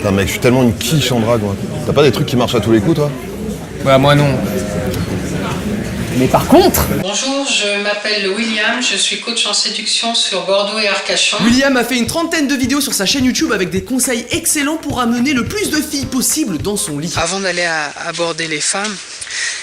Putain mec, je suis tellement une quiche en drague moi. T'as pas des trucs qui marchent à tous les coups toi? Bah moi non. Mais par contre... Bonjour, je m'appelle William, je suis coach en séduction sur Bordeaux et Arcachon. William a fait une trentaine de vidéos sur sa chaîne YouTube avec des conseils excellents pour amener le plus de filles possible dans son lit. Avant d'aller aborder les femmes,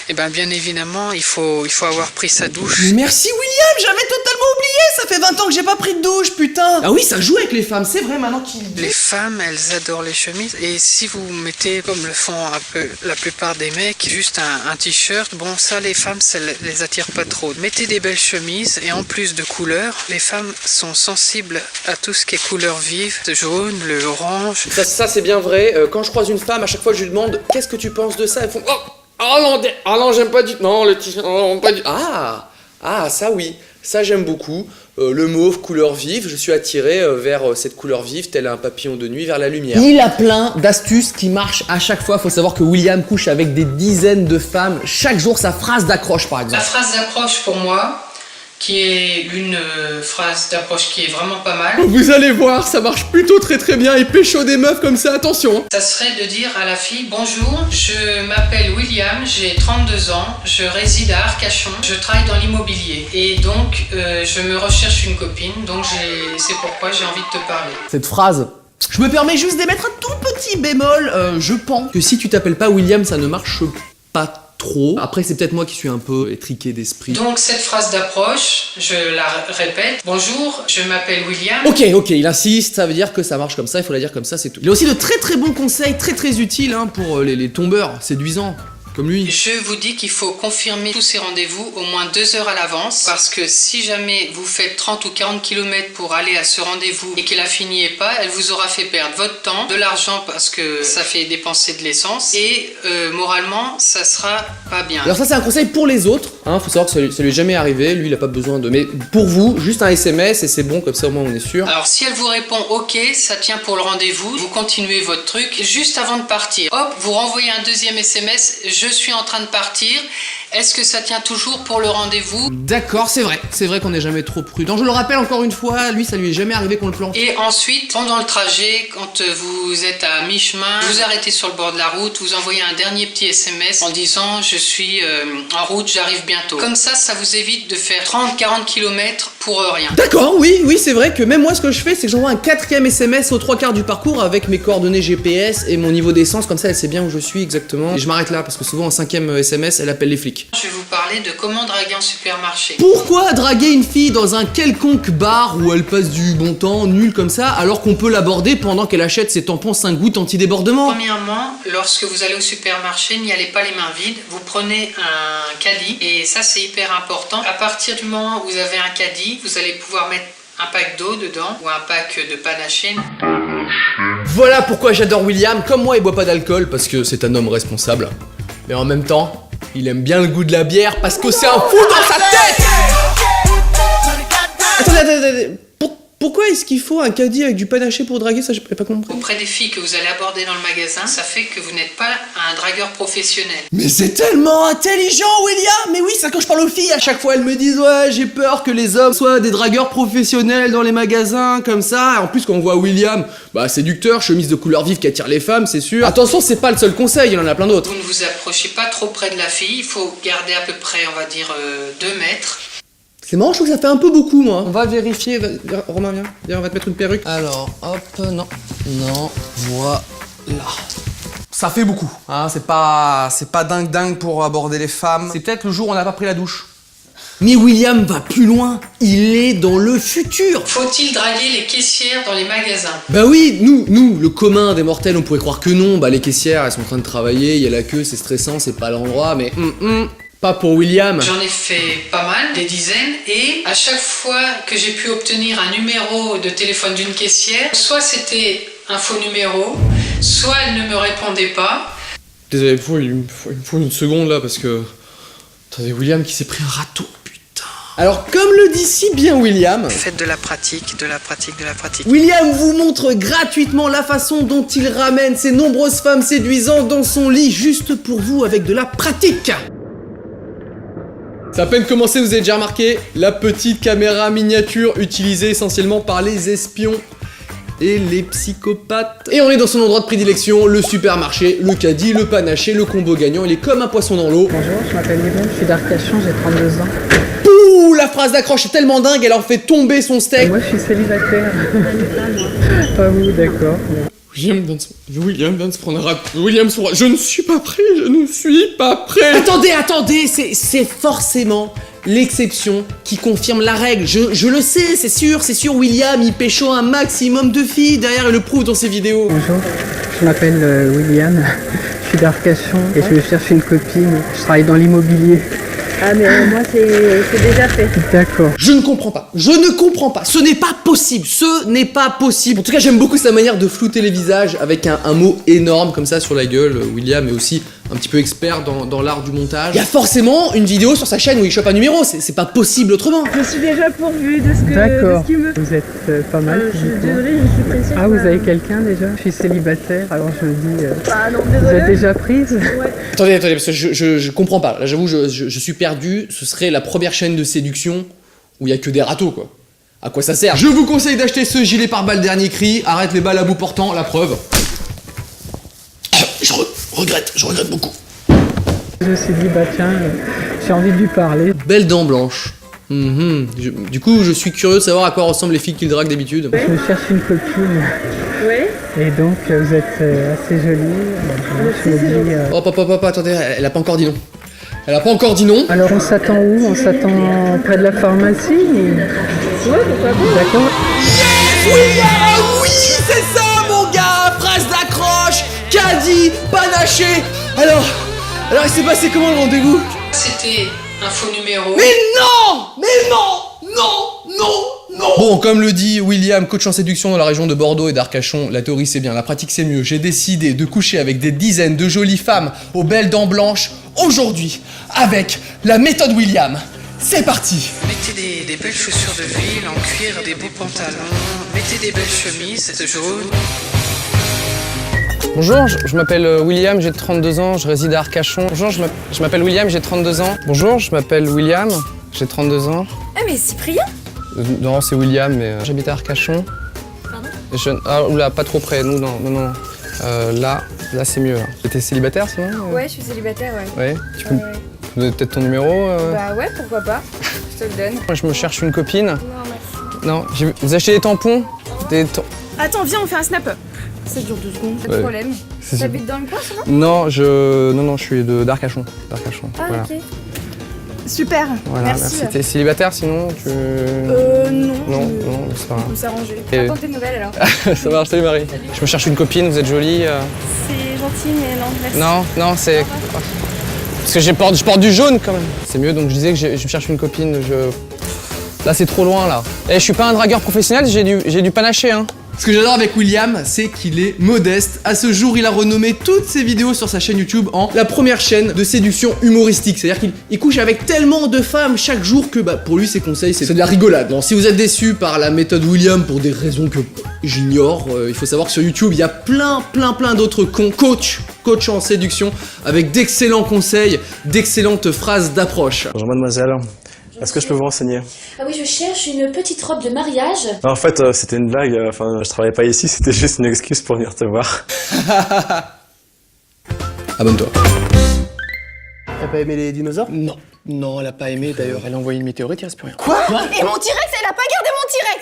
eh ben bien évidemment, il faut avoir pris sa douche. Mais merci William, j'avais totalement oublié, ça fait 20 ans que j'ai pas pris de douche, putain. Ah oui, ça joue avec les femmes, c'est vrai maintenant qu'il... Les femmes, elles adorent les chemises. Et si vous mettez, comme le font un peu la plupart des mecs, juste un t-shirt, bon ça les femmes, ça les attire pas trop. Mettez des belles chemises et en plus de couleurs, les femmes sont sensibles à tout ce qui est couleur vive, le jaune, le orange. Ça c'est bien vrai, quand je croise une femme, à chaque fois je lui demande qu'est-ce que tu penses de ça, elles font oh non j'aime pas du tout, non le t-shirt, non pas du ça oui, ça j'aime beaucoup. Le mauve, couleur vive, je suis attiré vers cette couleur vive, tel un papillon de nuit vers la lumière. Il a plein d'astuces qui marchent à chaque fois. Faut savoir que William couche avec des dizaines de femmes chaque jour. Sa phrase d'accroche par exemple. La phrase d'accroche pour moi, qui est une phrase d'approche qui est vraiment pas mal. Vous allez voir, ça marche plutôt très bien. Et pécho des meufs comme ça, attention. Ça serait de dire à la fille: bonjour, je m'appelle William, j'ai 32 ans, je réside à Arcachon, je travaille dans l'immobilier et donc je me recherche une copine, donc c'est pourquoi j'ai envie de te parler. Cette phrase, je me permets juste d'émettre un tout petit bémol. Je pense que si tu t'appelles pas William, ça ne marche pas trop. Après, c'est peut-être moi qui suis un peu étriqué d'esprit. Donc cette phrase d'approche, je la répète: bonjour, je m'appelle William. Ok, il insiste, ça veut dire que ça marche comme ça, il faut la dire comme ça, c'est tout. Il a aussi de très bons conseils, très utiles pour les tombeurs séduisants. Comme lui. Je vous dis qu'il faut confirmer tous ces rendez-vous au moins 2 heures à l'avance, parce que si jamais vous faites 30 ou 40 km pour aller à ce rendez-vous et que la fille n'y est pas, elle vous aura fait perdre votre temps, de l'argent parce que ça fait dépenser de l'essence et moralement ça sera pas bien. Alors ça c'est un conseil pour les autres, faut savoir que ça lui est jamais arrivé, lui il a pas besoin de... Mais pour vous, juste un SMS et c'est bon, comme ça au moins on est sûr. Alors si elle vous répond ok, ça tient pour le rendez-vous, vous continuez votre truc, juste avant de partir, hop, vous renvoyez un deuxième SMS: je suis en train de partir, est-ce que ça tient toujours pour le rendez-vous? D'accord, c'est vrai qu'on n'est jamais trop prudent. Je le rappelle encore une fois, lui ça lui est jamais arrivé qu'on le plante. Et ensuite, pendant le trajet, quand vous êtes à mi-chemin, vous arrêtez sur le bord de la route, vous envoyez un dernier petit SMS en disant: je suis en route, j'arrive bientôt. Comme ça vous évite de faire 30-40 km pour rien. D'accord, oui, c'est vrai que même moi ce que je fais, c'est que j'envoie un 4e SMS aux 3/4 du parcours avec mes coordonnées GPS et mon niveau d'essence, comme ça elle sait bien où je suis exactement. Et je m'arrête là parce que souvent en 5e SMS, elle appelle les flics. Je vais vous parler de comment draguer en supermarché. Pourquoi draguer une fille dans un quelconque bar où elle passe du bon temps, nul comme ça, alors qu'on peut l'aborder pendant qu'elle achète ses tampons 5 gouttes anti-débordement? Premièrement, lorsque vous allez au supermarché, n'y allez pas les mains vides, vous prenez un caddie, et ça c'est hyper important. À partir du moment où vous avez un caddie, vous allez pouvoir mettre un pack d'eau dedans ou un pack de panaché. Voilà pourquoi j'adore William. Comme moi, il boit pas d'alcool parce que c'est un homme responsable. Mais en même temps, il aime bien le goût de la bière parce que c'est un fou dans sa tête. Attendez. Pourquoi est-ce qu'il faut un caddie avec du panaché pour draguer? Ça, j'ai pas compris. Auprès des filles que vous allez aborder dans le magasin, ça fait que vous n'êtes pas un dragueur professionnel. Mais c'est tellement intelligent, William. Mais oui, ça quand je parle aux filles, à chaque fois elles me disent: ouais, j'ai peur que les hommes soient des dragueurs professionnels dans les magasins, comme ça. Et en plus, quand on voit William, séducteur, chemise de couleur vive qui attire les femmes, c'est sûr. Attention, c'est pas le seul conseil, il y en a plein d'autres. Vous ne vous approchez pas trop près de la fille, il faut garder à peu près, on va dire, 2 mètres. C'est marrant, je trouve que ça fait un peu beaucoup, moi. On va vérifier. Romain, viens, on va te mettre une perruque. Alors, hop, non, voilà. Ça fait beaucoup, c'est pas dingue pour aborder les femmes. C'est peut-être le jour où on n'a pas pris la douche. Mais William va plus loin, il est dans le futur. Faut-il draguer les caissières dans les magasins? Bah oui, nous, le commun des mortels, on pourrait croire que non. Les caissières, elles sont en train de travailler, il y a la queue, c'est stressant, c'est pas l'endroit, mais pas pour William. J'en ai fait pas mal, des dizaines, et à chaque fois que j'ai pu obtenir un numéro de téléphone d'une caissière, soit c'était un faux numéro, soit elle ne me répondait pas. Désolé, il me faut une seconde là parce que... Attendez, William qui s'est pris un râteau, putain. Alors comme le dit si bien William... Faites de la pratique, de la pratique. William vous montre gratuitement la façon dont il ramène ces nombreuses femmes séduisantes dans son lit juste pour vous avec de la pratique. C'est à peine commencé, vous avez déjà remarqué la petite caméra miniature utilisée essentiellement par les espions et les psychopathes. Et on est dans son endroit de prédilection, le supermarché, le caddie, le panaché, le combo gagnant, il est comme un poisson dans l'eau. Bonjour, je m'appelle Yvonne, je suis d'Arcachon, j'ai 32 ans. Pouh, la phrase d'accroche est tellement dingue, elle en fait tomber son steak. Moi, je suis célibataire. Pas vous, d'accord. William vient de se prendre je ne suis pas prêt, je ne suis pas prêt. Attendez, c'est forcément l'exception qui confirme la règle. Je le sais, c'est sûr, William, il pécho un maximum de filles, derrière il le prouve dans ses vidéos. Bonjour, je m'appelle William, je suis d'Arcachon et je cherche une copine. Je travaille dans l'immobilier. Ah mais moi c'est déjà fait. D'accord. Je ne comprends pas, ce n'est pas possible, En tout cas j'aime beaucoup sa manière de flouter les visages avec un mot énorme comme ça sur la gueule. William est aussi un petit peu expert dans l'art du montage. Il y a forcément une vidéo sur sa chaîne où il chope un numéro, c'est pas possible autrement. Je suis déjà pourvue de ce qu'il me... Vous êtes pas mal. je suis désolée, je suis pressée. Ah, vous avez quelqu'un déjà? Je suis célibataire, alors je me dis... Ah non, Vous désolée. êtes déjà prise? Ouais. Attendez, parce que je comprends pas. Là, j'avoue, je suis perdu. Ce serait la première chaîne de séduction où il y a que des râteaux, quoi. À quoi ça sert? Je vous conseille d'acheter ce gilet pare-balles dernier cri. Arrête les balles à bout portant, la preuve. Je regrette beaucoup. Je me suis dit, bah tiens, j'ai envie de lui parler. Belle dent blanche. Du coup, je suis curieux de savoir à quoi ressemblent les filles qu'il drague d'habitude. Je cherche une copine. Ouais. Et donc, vous êtes assez jolie. Je me dis... Hop, attendez, elle a pas encore dit non. Alors, on s'attend où? On s'attend près de la pharmacie? Ouais, pourquoi pas. D'accord. Oui, c'est ça, mon gars. Phrase d'accroche, caddie, panaché. Alors, il s'est passé comment le rendez-vous? C'était un faux numéro. Mais non. Bon, comme le dit William, coach en séduction dans la région de Bordeaux et d'Arcachon, la théorie c'est bien, la pratique c'est mieux. J'ai décidé de coucher avec des dizaines de jolies femmes aux belles dents blanches aujourd'hui avec la méthode William. C'est parti. Mettez des belles chaussures de ville en cuir, des beaux pantalons. Mettez des belles chemises jaunes. Bonjour, je m'appelle William, j'ai 32 ans, je réside à Arcachon. Bonjour, je m'appelle William, j'ai 32 ans. Bonjour, je m'appelle William, j'ai 32 ans. Ah mais Cyprien? Non, c'est William, mais j'habite à Arcachon. Pardon? Ah, oula, pas trop près, nous, non. Là c'est mieux. T'es célibataire, sinon? Ouais, je suis célibataire, ouais. Ouais. Tu peux me donner peut-être ton numéro? Bah ouais, pourquoi pas. Je te le donne. Moi, je me cherche une copine. Non, merci. Non, vous achetez des tampons? Attends, viens, on fait un snap. Ça dure 2 secondes, pas de Ouais. problème. C'est- T'habites dans le coin, ça va? Non, je suis d'Arcachon. Ah Voilà. ok. Super, Voilà, merci. T'es célibataire, sinon tu... Non. Non, c'est pas On grave. peut s'arranger. Et- Attends tes nouvelles alors. Ça marche, salut Marie. Je me cherche une copine, vous êtes jolie. C'est gentil, mais non, merci. Non, c'est... Parce que je porte du jaune quand même. C'est mieux, donc je disais que je me cherche une copine, Là c'est trop loin là. Eh, je suis pas un dragueur professionnel, j'ai du panaché hein. Ce que j'adore avec William, c'est qu'il est modeste. À ce jour, il a renommé toutes ses vidéos sur sa chaîne YouTube en la première chaîne de séduction humoristique. C'est-à-dire qu'il couche avec tellement de femmes chaque jour que pour lui, ses conseils, c'est de la rigolade. Bon, si vous êtes déçu par la méthode William pour des raisons que j'ignore, il faut savoir que sur YouTube, il y a plein d'autres coach en séduction avec d'excellents conseils, d'excellentes phrases d'approche. Bonjour mademoiselle, est-ce que je peux vous renseigner? Ah oui, je cherche une petite robe de mariage. En fait, c'était une blague, je travaillais pas ici, c'était juste une excuse pour venir te voir. Abonne-toi. T'as pas aimé les dinosaures? Non, elle a pas aimé d'ailleurs. Elle a envoyé une météorite, il reste plus rien. Quoi? Et mon T-Rex, elle a pas gardé mon T-Rex!